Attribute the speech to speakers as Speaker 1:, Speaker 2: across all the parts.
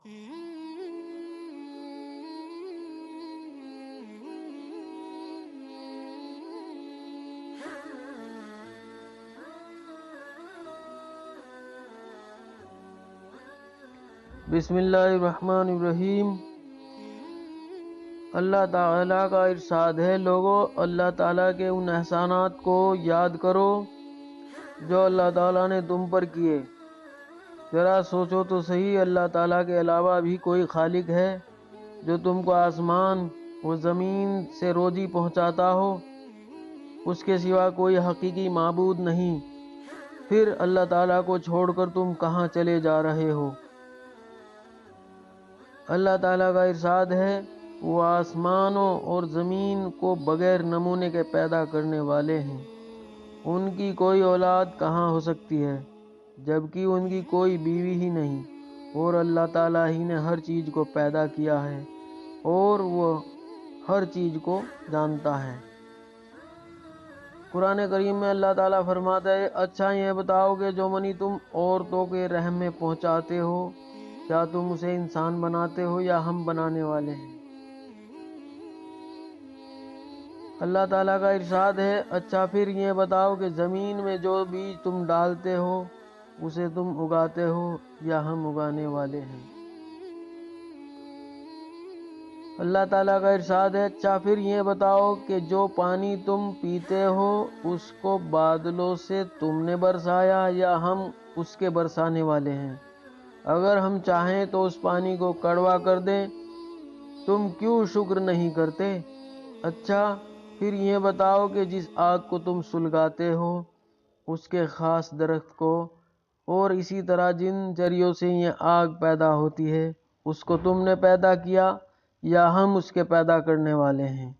Speaker 1: بسم اللہ الرحمن الرحیم۔ اللہ تعالیٰ کا ارشاد ہے، لوگو اللہ تعالیٰ کے ان احسانات کو یاد کرو جو اللہ تعالیٰ نے تم پر کیے۔ ذرا سوچو تو صحیح، اللہ تعالیٰ کے علاوہ بھی کوئی خالق ہے جو تم کو آسمان و زمین سے روزی پہنچاتا ہو؟ اس کے سوا کوئی حقیقی معبود نہیں۔ پھر اللہ تعالیٰ کو چھوڑ کر تم کہاں چلے جا رہے ہو؟ اللہ تعالیٰ کا ارشاد ہے، وہ آسمانوں اور زمین کو بغیر نمونے کے پیدا کرنے والے ہیں۔ ان کی کوئی اولاد کہاں ہو سکتی ہے جبکہ ان کی کوئی بیوی ہی نہیں، اور اللہ تعالیٰ ہی نے ہر چیز کو پیدا کیا ہے اور وہ ہر چیز کو جانتا ہے۔ قرآن کریم میں اللہ تعالیٰ فرماتا ہے، اچھا یہ بتاؤ کہ جو منی تم عورتوں کے رحم میں پہنچاتے ہو، کیا تم اسے انسان بناتے ہو یا ہم بنانے والے ہیں؟ اللہ تعالیٰ کا ارشاد ہے، اچھا پھر یہ بتاؤ کہ زمین میں جو بیج تم ڈالتے ہو اسے تم اگاتے ہو یا ہم اگانے والے ہیں؟ اللہ تعالیٰ کا ارشاد ہے، اچھا پھر یہ بتاؤ کہ جو پانی تم پیتے ہو اس کو بادلوں سے تم نے برسایا یا ہم اس کے برسانے والے ہیں؟ اگر ہم چاہیں تو اس پانی کو کڑوا کر دیں، تم کیوں شکر نہیں کرتے؟ اچھا پھر یہ بتاؤ کہ جس آگ کو تم سلگاتے ہو اس کے خاص درخت کو، اور اسی طرح جن ذریعوں سے یہ آگ پیدا ہوتی ہے، اس کو تم نے پیدا کیا یا ہم اس کے پیدا کرنے والے ہیں؟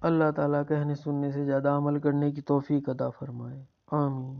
Speaker 1: اللہ تعالیٰ کہنے سننے سے زیادہ عمل کرنے کی توفیق عطا فرمائے، آمین۔